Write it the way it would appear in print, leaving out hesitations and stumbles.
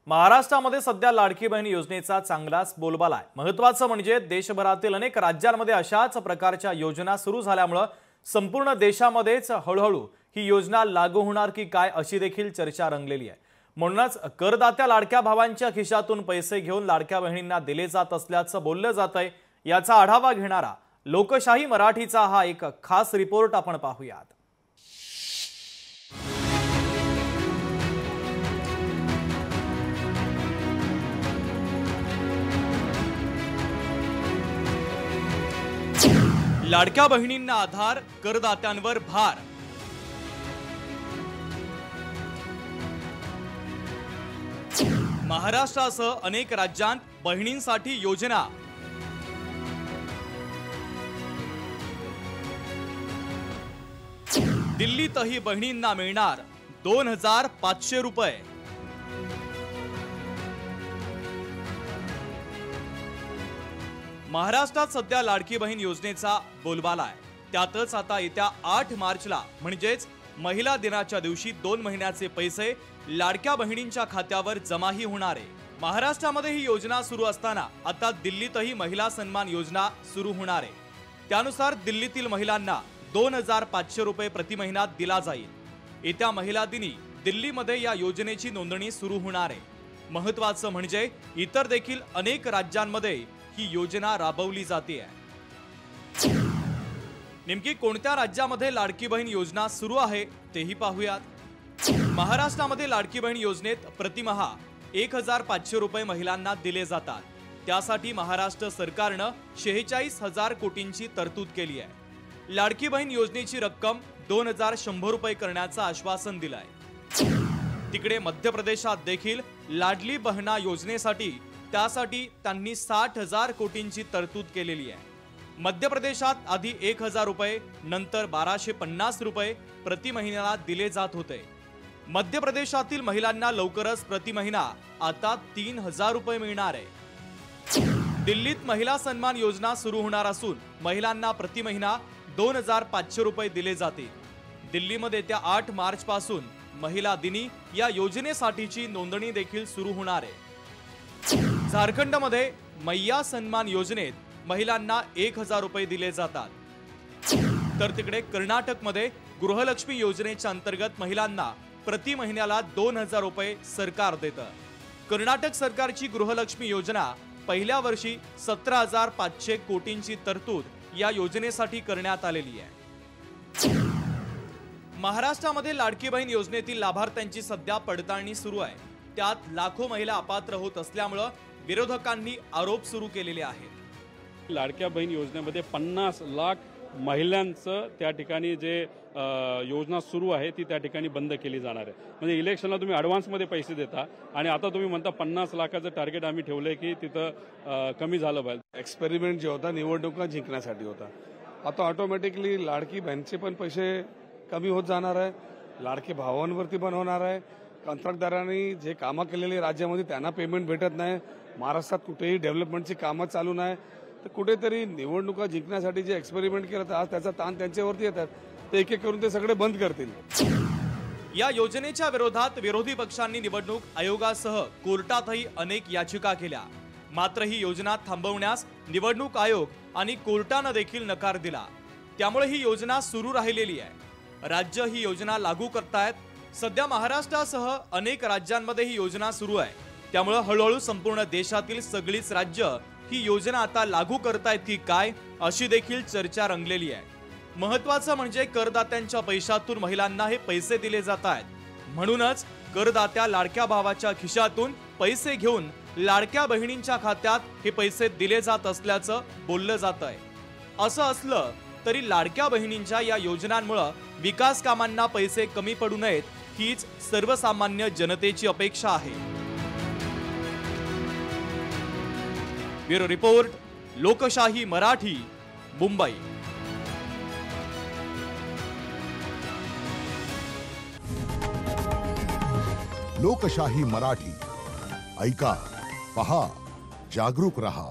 महाराष्ट्रामध्ये सध्या लाडकी बहीण योजनेचा चांगलाच बोलबाला आहे। महत्त्वाचं म्हणजे देशभरातील अनेक राज्यांमध्ये अशाच प्रकारच्या योजना सुरू झाल्यामुळे संपूर्ण देशामध्येच हळूहळू ही योजना लागू होणार की काय अशी देखील चर्चा रंगलेली आहे। म्हणूनच करदात्या लाडक्या भावांच्या खिशातून पैसे घेऊन लाडक्या बहिणींना दिले जात असल्याचं बोललं जातंय। याचा आढावा घेणारा लोकशाही मराठीचा हा एक खास रिपोर्ट आपण पाहूयात। लाडक्या बहिणींना आधार, करदात्यांवर भार। महाराष्ट्रासह अनेक राज्यांत बहिणींसाठी योजना। दिल्लीतही बहिणींना मिळणार 2500 रुपये। महाराष्ट्रात सध्या लाडकी बहीण योजनेचा बोलबाला आहे। त्यातच आता येत्या 8 मार्चला म्हणजेच महिला दिनाच्या दिवशी 2 महिन्याचे पैसे लाडक्या बहिणींच्या खात्यावर जमाही होणार आहे। महाराष्ट्रामध्ये ही योजना सुरू असताना आता दिल्लीतही महिला सन्मान योजना सुरू होणार आहे। त्यानुसार दिल्लीतील महिलांना 2500 रुपये प्रति महिना दिला जाईल। येत्या महिला दिनी दिल्लीमध्ये या योजनेची नोंदणी सुरू होणार आहे। महत्त्वाचं म्हणजे इतर देखील अनेक राज्यांमध्ये ही योजना राबवली जाते आहे। नेमकी कोणत्या राज्यामध्ये लाडकी बहीण योजना सुरू आहे तेही पाहूयात। महाराष्ट्रामध्ये लाडकी बहीण योजनेत प्रतिमाह 1500 रुपये महिलांना दिले जातात। त्यासाठी महाराष्ट्र सरकारनं 46,000 कोटींची तरतूद केली आहे। लाडकी बहीण योजनेची रक्कम 2100 रुपये करण्याचं आश्वासन दिलंय। तिकडे मध्य प्रदेशात देखील लाडली बहना योजनेसाठी त्यासाठी त्यांनी 60,000 कोटींची तरतूद केलेली आहे। मध्य प्रदेशात आधी 1000 रुपये नंतर 1250 रुपये प्रति महिन्याला दिले जात होते। मध्य प्रदेशातील महिलांना लवकरच प्रति महिना आता 3000 रुपये मिळणार आहे। दिल्लीत महिला सन्मान योजना सुरू होणार असून महिलांना प्रति महिना 2500 रुपये दिले जातील। दिल्लीमध्ये त्या 8 मार्च पासून महिला दिनी या योजनेसाठीची नोंदणी देखील सुरू होणार आहे। झारखंडमध्ये मैया सन्मान योजनेत महिलांना 1000 रुपये दिले जातात। तर तिकडे कर्नाटकमध्ये गृहलक्ष्मी योजनेच्या अंतर्गत महिलांना प्रति महिन्याला 2000 रुपये सरकार देतं। कर्नाटक सरकारची गृहलक्ष्मी योजना पहिल्या वर्षी 17,500 कोटींची तरतूद या योजनेसाठी करण्यात आलेली आहे। महाराष्ट्रामध्ये लाडकी बहीण योजनेतील लाभार्थ्यांची सध्या पडताळणी सुरू आहे। त्यात लाखो महिला अपात्र होत असल्यामुळे विरोधकांनी आरोप सुरू केलेले आहेत। लाडक्या बहीण योजनेमध्ये 50 लाख महिलांचं त्या ठिकाणी जे योजना सुरू आहे ती त्या ठिकाणी बंद केली जाणार आहे। म्हणजे इलेक्शनला तुम्ही ॲडव्हान्समध्ये पैसे देता आणि आता तुम्ही म्हणता 50 लाखाचं टार्गेट आम्ही ठेवलंय की तिथं कमी झालं पाहिजे। एक्सपेरिमेंट जो होता निवडणुका जिंकण्यासाठी होता। आता ऑटोमॅटिकली लाडकी बहीणचे पण पैसे कमी होत जाणार आहे, लाडके भावांवरती पण होणार आहे। कंत्राटदारांनी जे कामं केलेली राज्यामध्ये त्यांना पेमेंट भेटत नाही। महाराष्ट्रात कुठेही डेव्हलपमेंटची कामं चालू नाही, तर कुठेतरी निवडणुका जिंकण्यासाठी जे एक्सपेरिमेंट केलं आज त्याचा ताण त्यांच्यावरती येतात, ते एक एक करून ते सगळे बंद करतील। या योजनेच्या विरोधात विरोधी पक्षांनी निवडणूक आयोगासह कोर्टातही अनेक याचिका केल्या। मात्र ही योजना थांबवण्यास निवडणूक आयोग आणि कोर्टानं देखील नकार दिला। त्यामुळे ही योजना सुरू राहिलेली आहे। राज्य ही योजना लागू करतायत। सध्या महाराष्ट्रासह अनेक राज्यांमध्ये ही योजना सुरू आहे। त्यामुळे हळूहळू संपूर्ण देशातील सगळीच राज्य ही योजना आता लागू करतायत की काय अशी देखील चर्चा रंगलेली आहे। महत्त्वाचं म्हणजे करदात्यांच्या पैशातून महिलांना हे पैसे दिले जात आहेत। म्हणूनच करदात्या लाडक्या भावाच्या खिशातून पैसे घेऊन लाडक्या बहिणींच्या खात्यात हे पैसे दिले जात असल्याचं बोललं जात आहे। असं असलं तरी लाडक्या बहिणींच्या या योजनांमुळे विकास कामांना पैसे कमी पडू नयेत हीच सर्वसामान्य जनतेची अपेक्षा आहे। ब्युरो रिपोर्ट, लोकशाही मराठी, मुंबई। लोकशाही मराठी ऐका, पहा, जागरूक रहा।